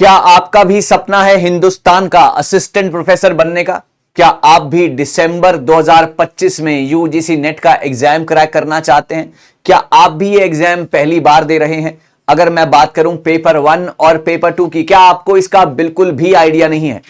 क्या आपका भी सपना है हिंदुस्तान का असिस्टेंट प्रोफेसर बनने का? क्या आप भी दिसंबर 2025 में यूजीसी नेट का एग्जाम क्रैक करना चाहते हैं? क्या आप भी ये एग्जाम पहली बार दे रहे हैं? अगर मैं बात करूं पेपर 1 और पेपर 2 की, क्या आपको इसका बिल्कुल भी आइडिया नहीं है?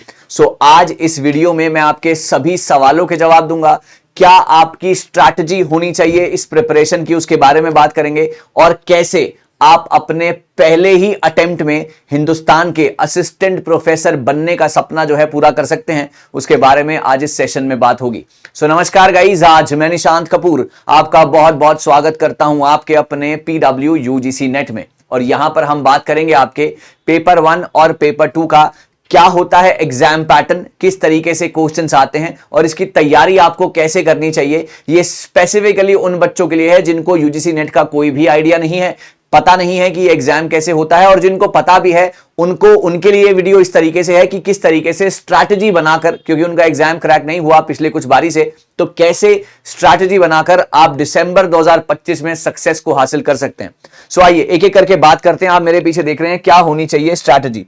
आज इस वीडियो में मैं आपके सभी सवालों के जवाब दूंगा। क्या आपकी स्ट्रैटेजी होनी चाहिए इस प्रिपरेशन की, उसके बारे में बात करेंगे। और कैसे आप अपने पहले ही अटेम्प्ट में हिंदुस्तान के असिस्टेंट प्रोफेसर बनने का सपना जो है पूरा कर सकते हैं, उसके बारे में आज इस सेशन में बात होगी। नमस्कार गाइस, आज मैं निशांत कपूर आपका बहुत बहुत स्वागत करता हूं आपके अपने पीडब्ल्यू यूजीसी नेट में। और यहां पर हम बात करेंगे आपके पेपर 1 और पेपर 2 का क्या होता है एग्जाम पैटर्न, किस तरीके से क्वेश्चंस आते हैं और इसकी तैयारी आपको कैसे करनी चाहिए। ये स्पेसिफिकली उन बच्चों के लिए है जिनको यूजीसी नेट का कोई भी आइडिया नहीं है, पता नहीं है कि एग्जाम कैसे होता है, और जिनको पता भी है उनके लिए वीडियो इस तरीके से है कि किस तरीके से स्ट्रैटेजी बनाकर, क्योंकि उनका एग्जाम क्रैक नहीं हुआ पिछले कुछ बारी से, तो कैसे स्ट्रैटेजी बनाकर आप दिसंबर 2025 में सक्सेस को हासिल कर सकते हैं। आइए एक एक करके बात करते हैं। आप मेरे पीछे देख रहे हैं क्या होनी चाहिए स्ट्रैटेजी।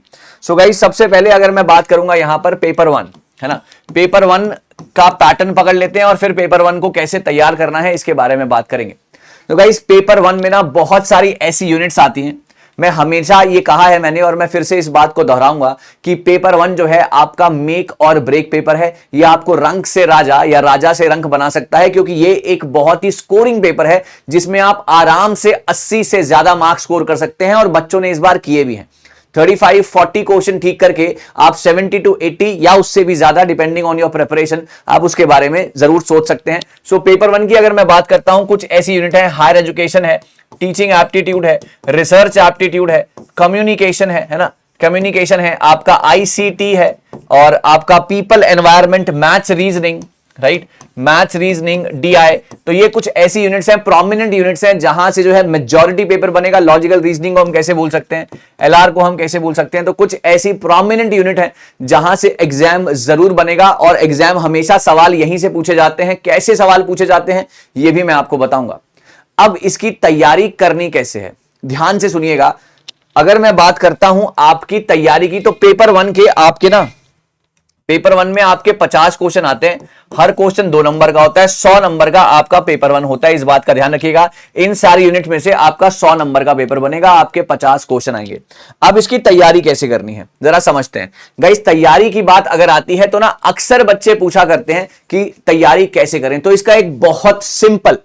गाइस, सबसे पहले अगर मैं बात करूंगा यहां पर पेपर 1 है ना, पेपर 1 का पैटर्न पकड़ लेते हैं और फिर पेपर 1 को कैसे तैयार करना है इसके बारे में बात करेंगे। तो गाइस, पेपर 1 में ना बहुत सारी ऐसी यूनिट्स आती हैं। मैं हमेशा ये कहा है मैंने, और मैं फिर से इस बात को दोहराऊंगा कि पेपर 1 जो है आपका मेक और ब्रेक पेपर है। यह आपको रंक से राजा या राजा से रंक बना सकता है, क्योंकि ये एक बहुत ही स्कोरिंग पेपर है जिसमें आप आराम से 80 से ज्यादा मार्क्स स्कोर कर सकते हैं, और बच्चों ने इस बार किए भी हैं। 35-40 क्वेश्चन ठीक करके आप 70 to 80 या उससे भी ज्यादा, डिपेंडिंग ऑन योर प्रिपरेशन, आप उसके बारे में जरूर सोच सकते हैं। पेपर 1 की अगर मैं बात करता हूं, कुछ ऐसी यूनिट है, हायर एजुकेशन है, टीचिंग एप्टीट्यूड है, रिसर्च एप्टीट्यूड है, कम्युनिकेशन है ना, कम्युनिकेशन है, आपका आईसीटी है, और आपका people environment, maths reasoning, right, maths reasoning, DI. तो ये कुछ ऐसी यूनिट्स हैं, प्रोमिनेंट यूनिट्स हैं, जहां से जो है मेजॉरिटी पेपर बनेगा। लॉजिकल रीजनिंग को हम कैसे भूल सकते हैं, एलआर को हम कैसे भूल सकते हैं। तो कुछ ऐसी प्रोमिनेंट यूनिट है जहां से एग्जाम जरूर बनेगा, और एग्जाम हमेशा सवाल यहीं से पूछे जाते हैं। कैसे सवाल पूछे जाते हैं ये भी मैं आपको बताऊंगा। अब इसकी तैयारी करनी कैसे है, ध्यान से सुनिएगा। अगर मैं बात करता हूं आपकी तैयारी की, तो पेपर 1 के आपके ना, पेपर 1 में आपके 50 क्वेश्चन आते हैं। हर क्वेश्चन 2 नंबर का होता है, 100 नंबर का आपका पेपर 1 होता है। इस बात का ध्यान रखिएगा। इन सारी यूनिट में से आपका 100 नंबर का पेपर बनेगा, आपके 50 क्वेश्चन आएंगे। अब इसकी तैयारी कैसे करनी है जरा समझते हैं। गाइस, तैयारी की बात अगर आती है तो ना अक्सर बच्चे पूछा करते हैं कि तैयारी कैसे करें। तो इसका एक बहुत सिंपल,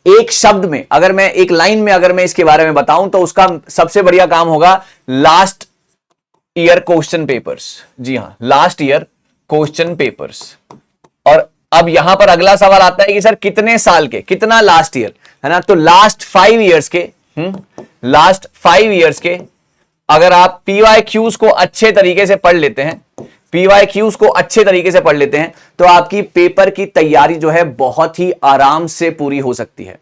एक शब्द में, अगर मैं एक लाइन में अगर मैं इसके बारे में बताऊं, तो उसका सबसे बढ़िया काम होगा लास्ट ईयर क्वेश्चन पेपर्स। जी हां, लास्ट ईयर क्वेश्चन पेपर्स। और अब यहां पर अगला सवाल आता है कि सर कितने साल के, कितना लास्ट ईयर है ना। तो लास्ट 5 इयर्स के, लास्ट 5 इयर्स के अगर आप पीवाईक्यूज को अच्छे तरीके से पढ़ लेते हैं, पीवाईक्यूज को अच्छे तरीके से पढ़ लेते हैं, तो आपकी पेपर की तैयारी जो है बहुत ही आराम से पूरी हो सकती है।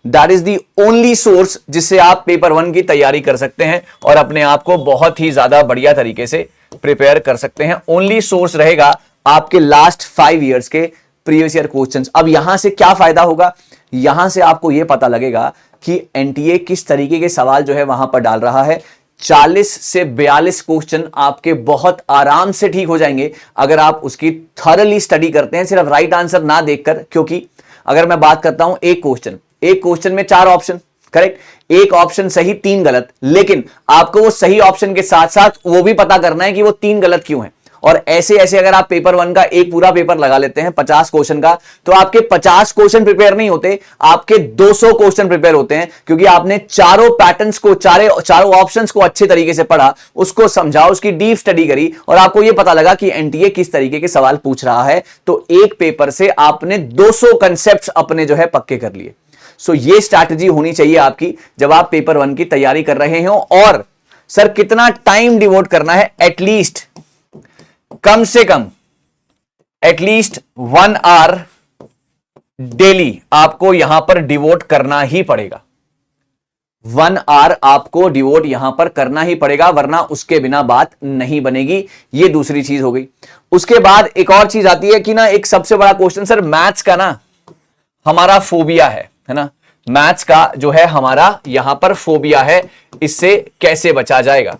That is the only source जिससे आप पेपर 1 की तैयारी कर सकते हैं और अपने आप को बहुत ही ज्यादा बढ़िया तरीके से प्रिपेयर कर सकते हैं। ओनली सोर्स रहेगा आपके लास्ट 5 इयर्स के प्रीवियस ईयर क्वेश्चंस। अब यहां से क्या फायदा होगा, यहां से आपको यह पता लगेगा कि एनटीए किस तरीके के सवाल जो है वहां पर डाल रहा है। 40 से 42 क्वेश्चन आपके बहुत आराम से ठीक हो जाएंगे अगर आप उसकी थॉरली स्टडी करते हैं, सिर्फ राइट आंसर ना देखकर। क्योंकि अगर मैं बात करता हूं एक क्वेश्चन में 4 ऑप्शन, करेक्ट, एक ऑप्शन सही 3 गलत, लेकिन आपको वो सही ऑप्शन के साथ साथ वो भी पता करना है कि वो 3 गलत क्यों है। और ऐसे ऐसे अगर आप पेपर 1 का एक पूरा पेपर लगा लेते हैं 50 क्वेश्चन का, तो आपके 50 क्वेश्चन प्रिपेयर नहीं होते, आपके 200 क्वेश्चन प्रिपेयर होते हैं। क्योंकि आपने चारों पैटर्न्स को, चारों ऑप्शंस को अच्छे तरीके से पढ़ा, उसको समझा, उसकी डीप स्टडी करी, और आपको यह पता लगा कि एनटीए किस तरीके के सवाल पूछ रहा है। तो एक पेपर से आपने 200 कंसेप्ट अपने जो है पक्के कर लिए। ये स्ट्रैटेजी होनी चाहिए आपकी जब आप पेपर 1 की तैयारी कर रहे हो। और सर कितना टाइम डिवोट करना है, एटलीस्ट, कम से कम एटलीस्ट 1 आवर डेली आपको यहां पर डिवोट करना ही पड़ेगा। 1 आवर आपको डिवोट यहां पर करना ही पड़ेगा, वरना उसके बिना बात नहीं बनेगी। ये दूसरी चीज हो गई। उसके बाद एक और चीज आती है कि ना, एक सबसे बड़ा क्वेश्चन, सर मैथ्स का ना हमारा फोबिया है ना, मैथ्स का जो है हमारा यहां पर फोबिया है, इससे कैसे बचा जाएगा।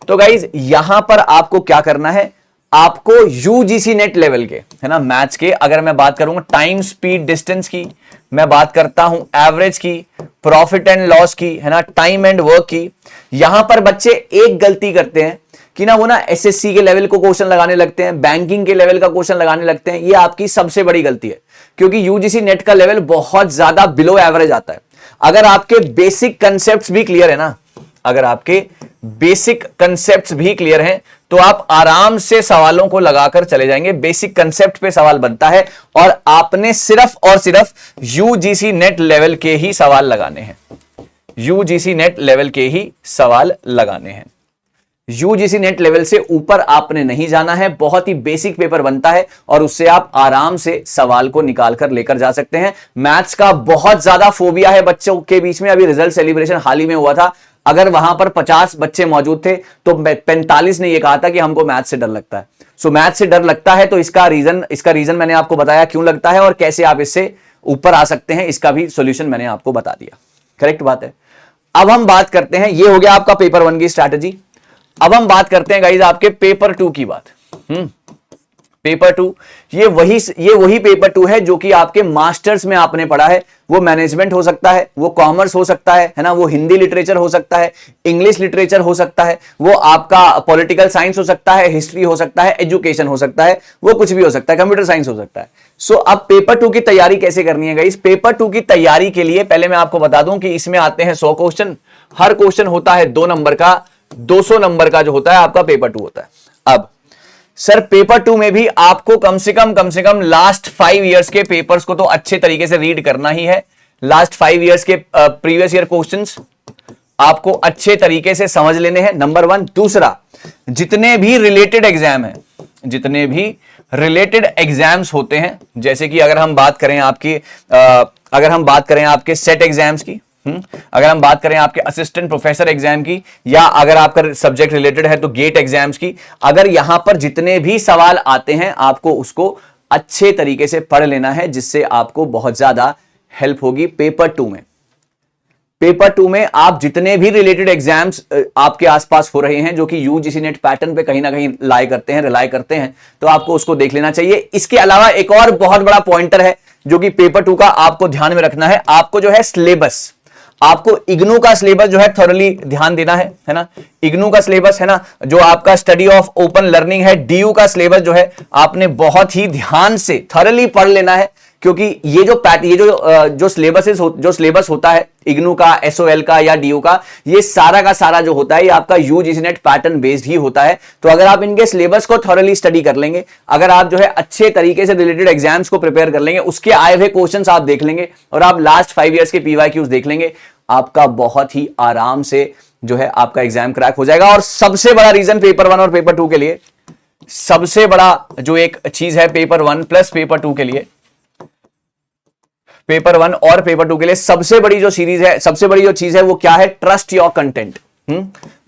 तो गाइज यहां पर आपको क्या करना है, आपको यूजीसी नेट लेवल के, है ना, मैथ्स के, अगर मैं बात करूंगा टाइम स्पीड डिस्टेंस की, मैं बात करता हूं एवरेज की, प्रॉफिट एंड लॉस की, है ना, टाइम एंड वर्क की। यहां पर बच्चे एक गलती करते हैं कि ना वो ना एसएससी के लेवल को क्वेश्चन लगाने लगते हैं, बैंकिंग के लेवल का क्वेश्चन लगाने लगते हैं। ये आपकी सबसे बड़ी गलती है, क्योंकि यूजीसी नेट का लेवल बहुत ज्यादा बिलो एवरेज आता है। अगर आपके बेसिक कंसेप्ट भी क्लियर है ना, अगर आपके बेसिक कंसेप्ट्स भी क्लियर हैं तो आप आराम से सवालों को लगाकर चले जाएंगे। बेसिक कंसेप्ट पे सवाल बनता है और आपने सिर्फ और सिर्फ यूजीसी नेट लेवल के ही सवाल लगाने हैं, यूजीसी नेट लेवल के ही सवाल लगाने हैं। यूजीसी नेट लेवल से ऊपर आपने नहीं जाना है। बहुत ही बेसिक पेपर बनता है और उससे आप आराम से सवाल को निकाल कर लेकर जा सकते हैं। मैथ्स का बहुत ज्यादा फोबिया है बच्चों के बीच में। अभी रिजल्ट सेलिब्रेशन हाल ही में हुआ था, अगर वहां पर 50 बच्चे मौजूद थे तो 45 ने यह कहा था कि हमको मैथ्स से डर लगता है। सो मैथ्स से डर लगता है तो इसका रीजन मैंने आपको बताया क्यों लगता है और कैसे आप इससे ऊपर आ सकते हैं, इसका भी सॉल्यूशन मैंने आपको बता दिया। करेक्ट बात है। अब हम बात करते हैं, ये हो गया आपका पेपर 1 की स्ट्रैटेजी। अब हम बात करते हैं गाइस आपके पेपर 2 की बात। पेपर 2 ये वही पेपर 2 है जो कि आपके मास्टर्स में आपने पढ़ा है। वो मैनेजमेंट हो सकता है, वो कॉमर्स हो सकता है ना, वो हिंदी लिटरेचर हो सकता है, इंग्लिश लिटरेचर हो सकता है, वो आपका पॉलिटिकल साइंस हो सकता है, हिस्ट्री हो सकता है, एजुकेशन हो सकता है, वो कुछ भी हो सकता है, कंप्यूटर साइंस हो सकता है। सो अब पेपर 2 की तैयारी कैसे करनी है गाइस? पेपर 2 की तैयारी के लिए पहले मैं आपको बता दूं कि इसमें आते हैं 100 क्वेश्चन। हर क्वेश्चन होता है 2 नंबर का, 200 नंबर का जो होता है आपका पेपर 2 होता है। अब सर पेपर 2 में भी आपको कम से कम लास्ट 5 इयर्स के पेपर्स को तो अच्छे तरीके से रीड करना ही है। लास्ट 5 इयर्स के प्रीवियस ईयर क्वेश्चंस आपको अच्छे तरीके से समझ लेने हैं, नंबर 1। दूसरा, जितने भी रिलेटेड एग्जाम हैं, जितने भी रिलेटेड एग्जाम्स होते हैं, जैसे कि अगर हम बात करें आपके सेट एग्जाम्स की, अगर हम बात करें आपके असिस्टेंट प्रोफेसर एग्जाम की, या अगर आपका सब्जेक्ट रिलेटेड है तो गेट एग्जाम्स की, अगर यहां पर जितने भी सवाल आते हैं आपको उसको अच्छे तरीके से पढ़ लेना है, जिससे आपको बहुत ज्यादा हेल्प होगी पेपर 2 में। पेपर 2 में आप जितने भी रिलेटेड एग्जाम्स आपके आसपास हो रहे हैं जो कि यूजीसी नेट पैटर्न पे कहीं ना कहीं रिलाई करते हैं, तो आपको उसको देख लेना चाहिए। इसके अलावा एक और बहुत बड़ा पॉइंटर है जो कि पेपर 2 का आपको ध्यान में रखना है। आपको जो है सिलेबस, आपको इग्नू का सिलेबस जो है थॉरली ध्यान देना है ना। इग्नू का सिलेबस है ना, जो आपका स्टडी ऑफ ओपन लर्निंग है, डीयू का सिलेबस जो है आपने बहुत ही ध्यान से थॉरली पढ़ लेना है, क्योंकि ये जो सिलेबस होता है इग्नू का, एसओएल का या डीयू का, ये सारा का सारा जो होता है ये आपका यूजीसी नेट पैटर्न बेस्ड ही होता है। तो अगर आप इनके सिलेबस को थॉरली स्टडी कर लेंगे, अगर आप जो है अच्छे तरीके से रिलेटेड एग्जाम्स को प्रिपेयर कर लेंगे, उसके आए हुए क्वेश्चंस आप देख लेंगे और आप लास्ट 5 इयर्स के पीवाईक्यूज देख लेंगे, आपका बहुत ही आराम से जो है आपका एग्जाम क्रैक हो जाएगा। और सबसे बड़ा रीजन पेपर 1 और पेपर 2 के लिए, सबसे बड़ा जो एक चीज है पेपर 1 प्लस पेपर 2 के लिए, पेपर 1 और पेपर 2 के लिए सबसे बड़ी जो चीज है वो क्या है? Trust your content.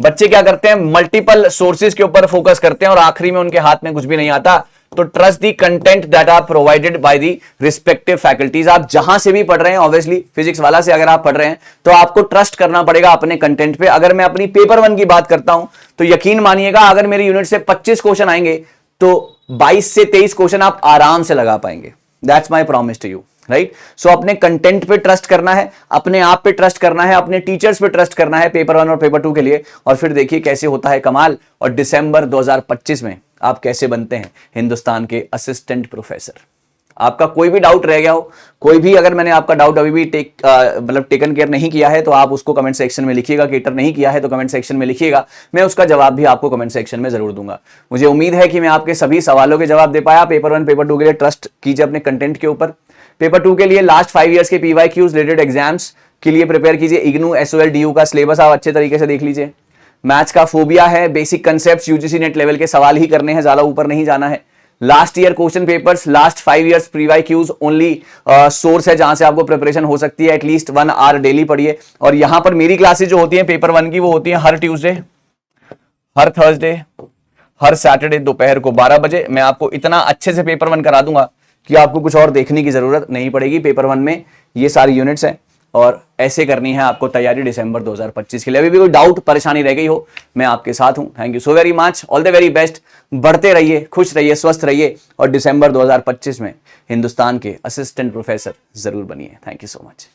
बच्चे क्या करते हैं? मल्टीपल सोर्सेज के ऊपर फोकस करते हैं और आखिरी में उनके हाथ में कुछ भी नहीं आता। तो trust the content that are provided by the respective faculties. आप जहां से भी पढ़ रहे हैं, ऑब्वियसली फिजिक्स वाला से अगर आप पढ़ रहे हैं तो आपको ट्रस्ट करना पड़ेगा अपने कंटेंट पे। अगर मैं अपनी पेपर 1 की बात करता हूं तो यकीन मानिएगा, अगर मेरी यूनिट से 25 क्वेश्चन आएंगे तो 22 से 23 क्वेश्चन आप आराम से लगा पाएंगे। That's my promise to you, right. So अपने कंटेंट पे ट्रस्ट करना है, अपने आप पे ट्रस्ट करना है, अपने टीचर्स पे ट्रस्ट करना है पेपर 1 और पेपर 2 के लिए। और फिर देखिए कैसे होता है कमाल, और दिसंबर 2025 में आप कैसे बनते हैं हिंदुस्तान के असिस्टेंट प्रोफेसर। आपका कोई भी डाउट रह गया हो, कोई भी अगर मैंने आपका डाउट अभी भी टेकन केयर नहीं किया है तो आप उसको कमेंट सेक्शन में लिखिएगा। केटर नहीं किया है तो कमेंट सेक्शन में लिखिएगा, मैं उसका जवाब भी आपको कमेंट सेक्शन में जरूर दूंगा। मुझे उम्मीद है कि मैं आपके सभी सवालों के जवाब दे पाया। पेपर 1 पेपर 2 के लिए ट्रस्ट कीजिए अपने कंटेंट के ऊपर। पेपर 2 के लिए लास्ट 5 इयर्स के पीवाईक्यूज रिलेटेड एग्जाम्स के लिए प्रिपेयर कीजिए। इग्नू, एसओएल, डीयू का सिलेबस आप अच्छे तरीके से देख लीजिए। मैथ्स का फोबिया है, basic concepts UGC net level के सवाल ही करने हैं, ज्यादा ऊपर नहीं जाना है। Last year question papers, last 5 years PYQs only source है जहां से आपको प्रिपरेशन हो सकती है। एटलीस्ट 1 आवर डेली पढ़िए। और यहां पर मेरी क्लासेज जो होती हैं पेपर 1 की, वो होती हैं हर ट्यूसडे, हर थर्सडे, हर सैटरडे दोपहर को 12 बजे। मैं आपको इतना अच्छे से पेपर 1 करा दूंगा कि आपको कुछ और देखने की जरूरत नहीं पड़ेगी। पेपर 1 में ये सारी यूनिट्स हैं और ऐसे करनी है आपको तैयारी दिसंबर 2025 के लिए। अभी भी कोई डाउट परेशानी रह गई हो, मैं आपके साथ हूं। Thank you so very much, all the very best. बढ़ते रहिए, खुश रहिए, स्वस्थ रहिए और दिसंबर 2025 में हिंदुस्तान के असिस्टेंट प्रोफेसर जरूर बनिए। Thank you so much.